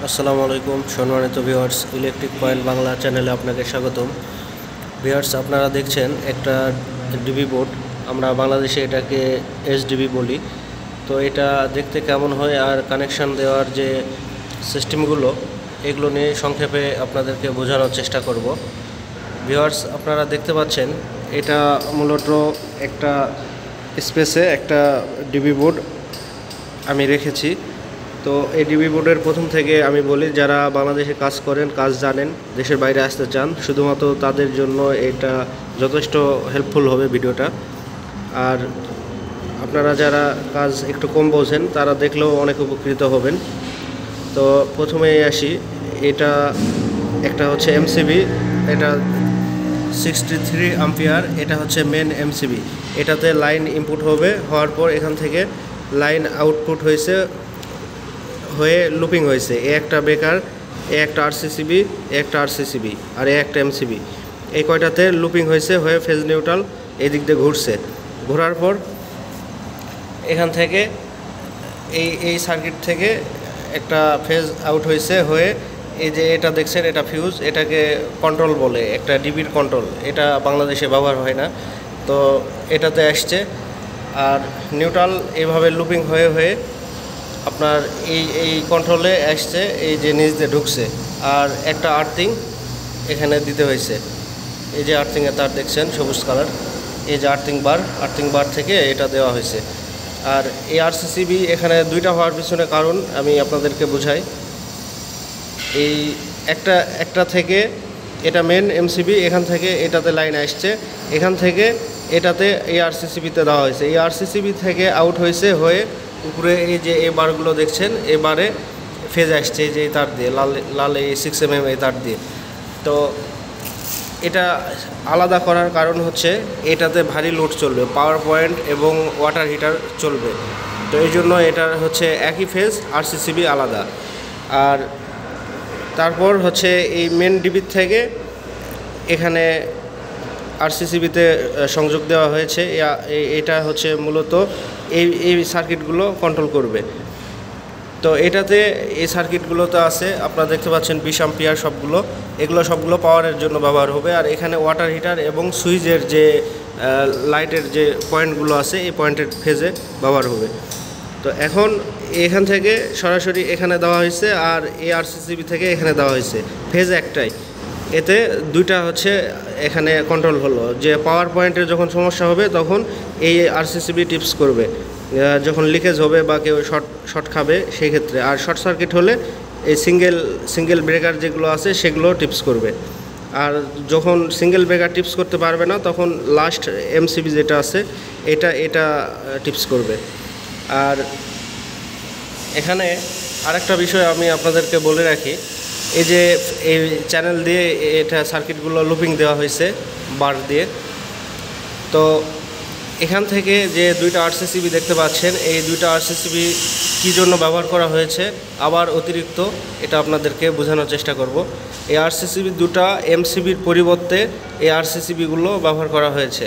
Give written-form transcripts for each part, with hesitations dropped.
আসসালামু আলাইকুম সম্মানিত ভিউয়ার্স, ইলেকট্রিক পয়েন্ট বাংলা চ্যানেলে আপনাকে স্বাগতম। ভিউয়ার্স, আপনারা দেখছেন একটা ডিবি বোর্ড, আমরা বাংলাদেশে এটাকে এসডিবি বলি। তো এটা দেখতে কেমন হয় আর কানেকশান দেওয়ার যে সিস্টেমগুলো, এগুলো নিয়ে সংক্ষেপে আপনাদেরকে বোঝানোর চেষ্টা করব। ভিউয়ার্স, আপনারা দেখতে পাচ্ছেন এটা মূলত একটা স্পেসে একটা ডিবি বোর্ড আমি রেখেছি। তো এই ডিবি বোর্ডের প্রথম থেকে আমি বলি, যারা বাংলাদেশে কাজ করেন, কাজ জানেন, দেশের বাইরে আসতে চান, শুধুমাত্র তাদের জন্য এটা যথেষ্ট হেল্পফুল হবে ভিডিওটা। আর আপনারা যারা কাজ একটু কম বোঝেন, তারা দেখলেও অনেক উপকৃত হবেন। তো প্রথমেই আসি, এটা একটা হচ্ছে এমসিবি, এটা 63 অ্যাম্পিয়ার, এটা হচ্ছে মেন এমসিবি। এটাতে লাইন ইনপুট হওয়ার পর এখান থেকে লাইন আউটপুট হয়ে লুপিং হয়েছে। এ একটা ব্রেকার, এ একটা আরসিসিবি, এ একটা আরসিসিবি, আর এ একটা এমসিবি। এই কয়টাতে লুপিং হয়ে ফেজ নিউট্রাল এই দিক দিয়ে ঘুরছে। ঘোরার পর এখান থেকে এই সার্কিট থেকে একটা ফেজ আউট হয়ে এই যে এটা দেখছেন, এটা ফিউজ, এটাকে কন্ট্রোল বলে, একটা ডিবির কন্ট্রোল। এটা বাংলাদেশে ব্যবহার হয় না, তো এটাতে আসছে। আর নিউট্রাল এইভাবে লুপিং হয়ে আপনার এই কন্ট্রোলে আসছে, এই যে নিচ দিয়ে ঢুকছে। আর একটা আর্থিং এখানে দিতে হয়েছে, এই যে আর্থিংয়ের তার দেখছেন সবুজ কালার, এই যে আর্থিং বার থেকে এটা দেওয়া হয়েছে। আর এই আরসিসিবি এখানে দুইটা হওয়ার পিছনে কারণ আমি আপনাদেরকে বোঝাই। এই একটা থেকে এটা মেন এমসিবি, এখান থেকে এটাতে লাইন আসছে, এখান থেকে এটাতে এই আরসিসিবিতে দেওয়া হয়েছে। এই আরসিসিবি থেকে আউট হয়ে উপরে এই যে এই বারগুলো দেখছেন, এই বারে ফেজ আসছে যে তার দিয়ে, লাল এই 6 mm এই তার দিয়ে। তো এটা আলাদা করার কারণ হচ্ছে এটাতে ভারী লোড চলবে, পাওয়ার পয়েন্ট এবং ওয়াটার হিটার চলবে। তো এই জন্য এটা হচ্ছে একই ফেজ, আরসিসিবি আলাদা। আর তারপর হচ্ছে এই মেন ডিবির থেকে এখানে আরসিসিবিতে সংযোগ দেওয়া হয়েছে। এটা হচ্ছে মূলত এই সার্কিটগুলো কন্ট্রোল করবে। তো এটাতে এই সার্কিটগুলোতে আছে, আপনারা দেখতে পাচ্ছেন 20 অ্যাম্পিয়ার এগুলো সবগুলো পাওয়ারের জন্য ব্যবহার হবে। আর এখানে ওয়াটার হিটার এবং সুইচের যে লাইটের যে পয়েন্টগুলো আছে, এই পয়েন্টের ফেজে ব্যবহার হবে। তো এখন এখান থেকে সরাসরি এখানে দেওয়া হয়েছে, আর এই আরসিসিবি থেকে এখানে দেওয়া হয়েছে, ফেজ একটাই। এতে দুইটা হচ্ছে এখানে কন্ট্রোল হলো, যে পাওয়ার পয়েন্টের যখন সমস্যা হবে তখন এই আরসিসিবি টিপস করবে, যখন লিকেজ হবে বা কেউ শর্ট খাবে সেই ক্ষেত্রে। আর শর্ট সার্কিট হলে এই সিঙ্গেল ব্রেকার যেগুলো আছে সেগুলো টিপস করবে। আর যখন সিঙ্গেল ব্রেকার টিপস করতে পারবে না, তখন লাস্ট এমসিবি যেটা আছে এটা টিপস করবে। আর এখানে আরেকটা বিষয় আমি আপনাদেরকে বলে রাখি, এই যে এই চ্যানেল দিয়ে এটা সার্কিটগুলো লুপিং দেওয়া হয়েছে বার দিয়ে। তো এখান থেকে যে দুইটা আরসিসিবি দেখতে পাচ্ছেন, এই দুইটা আরসিসিবি কী জন্য ব্যবহার করা হয়েছে আবার অতিরিক্ত, এটা আপনাদেরকে বোঝানোর চেষ্টা করব। এই আরসিসিবি দুটা এমসিবির পরিবর্তে এই আরসিসিবিগুলো ব্যবহার করা হয়েছে।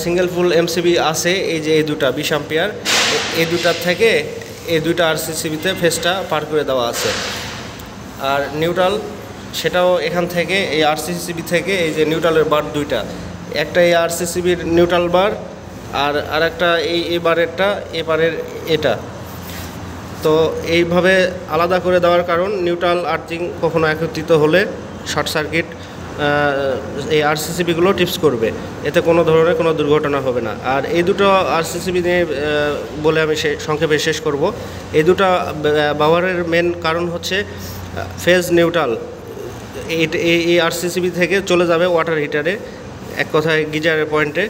সিঙ্গেল ফুল এমসিবি আছে, এই যে এই দুটা 20 অ্যাম্পিয়ার, এই দুটার থেকে এই দুইটা আরসিসিবিতে ফেজটা পার করে দেওয়া আছে। আর নিউট্রাল সেটাও এখান থেকে, এই আরসিসিবি থেকে এই যে নিউট্রালের বার দুইটা, একটা এই আরসিসিবির নিউট্রাল বার, আর একটা এই বারেরটা, এবারের এটা। তো এইভাবে আলাদা করে দেওয়ার কারণ, নিউট্রাল আর্থিং কখনো একত্রিত হলে শর্ট সার্কিট এই আরসিসিবিগুলো টিপস করবে, এতে কোনো ধরনের কোনো দুর্ঘটনা হবে না। আর এই দুটো আরসিসিবি নিয়ে বলে আমি সংক্ষেপে শেষ করব। এই দুটো ব্যবহারের মেন কারণ হচ্ছে ফেজ নিউট্রাল এই আরসিসিবি থেকে চলে যাবে ওয়াটার হিটারে, এক কথায় গিজারের পয়েন্টে।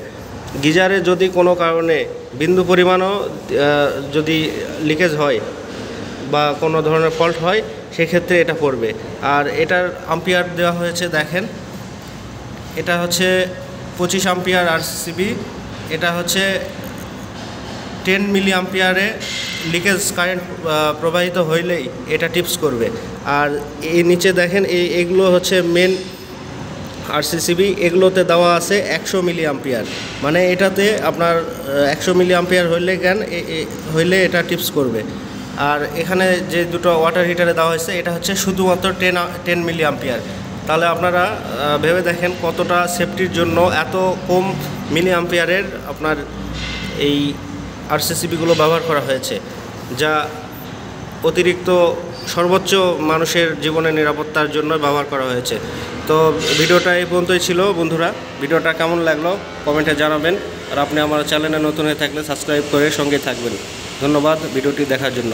গিজারে যদি কোনো কারণে বিন্দু পরিমাণও যদি লিকেজ হয় বা কোনো ধরনের ফল্ট হয়, সেক্ষেত্রে এটা পড়বে। আর এটার অ্যাম্পিয়ার দেওয়া হয়েছে, দেখেন এটা হচ্ছে 25 অ্যাম্পিয়ার আরসিসিবি, এটা হচ্ছে 10 মিলি অ্যাম্পিয়ারে লিকেজ কারেন্ট প্রবাহিত হইলেই এটা টিপস করবে। আর এই নিচে দেখেন এইগুলো হচ্ছে মেন আরসিসিবি, এগুলোতে দেওয়া আছে 100 মিলি অ্যাম্পিয়ার, মানে এটাতে আপনার 100 মিলি অ্যাম্পিয়ার হইলে এটা টিপস করবে। আর এখানে যে দুটো ওয়াটার হিটারে দেওয়া হয়েছে এটা হচ্ছে শুধুমাত্র 10 মিলি অ্যাম্পিয়ার। তাহলে আপনারা ভেবে দেখেন কতটা সেফটির জন্য এত কম মিলি অ্যাম্পিয়ারের আপনার এই আরসিসিবিগুলো ব্যবহার করা হয়েছে, যা অতিরিক্ত সর্বোচ্চ মানুষের জীবনের নিরাপত্তার জন্য ব্যবহার করা হয়েছে। তো ভিডিওটা এই পর্যন্তই ছিল বন্ধুরা। ভিডিওটা কেমন লাগলো কমেন্টে জানাবেন। আর আপনি আমার চ্যানেলে নতুন হয়ে থাকলে সাবস্ক্রাইব করে সঙ্গে থাকবেন। ধন্যবাদ ভিডিওটি দেখার জন্য।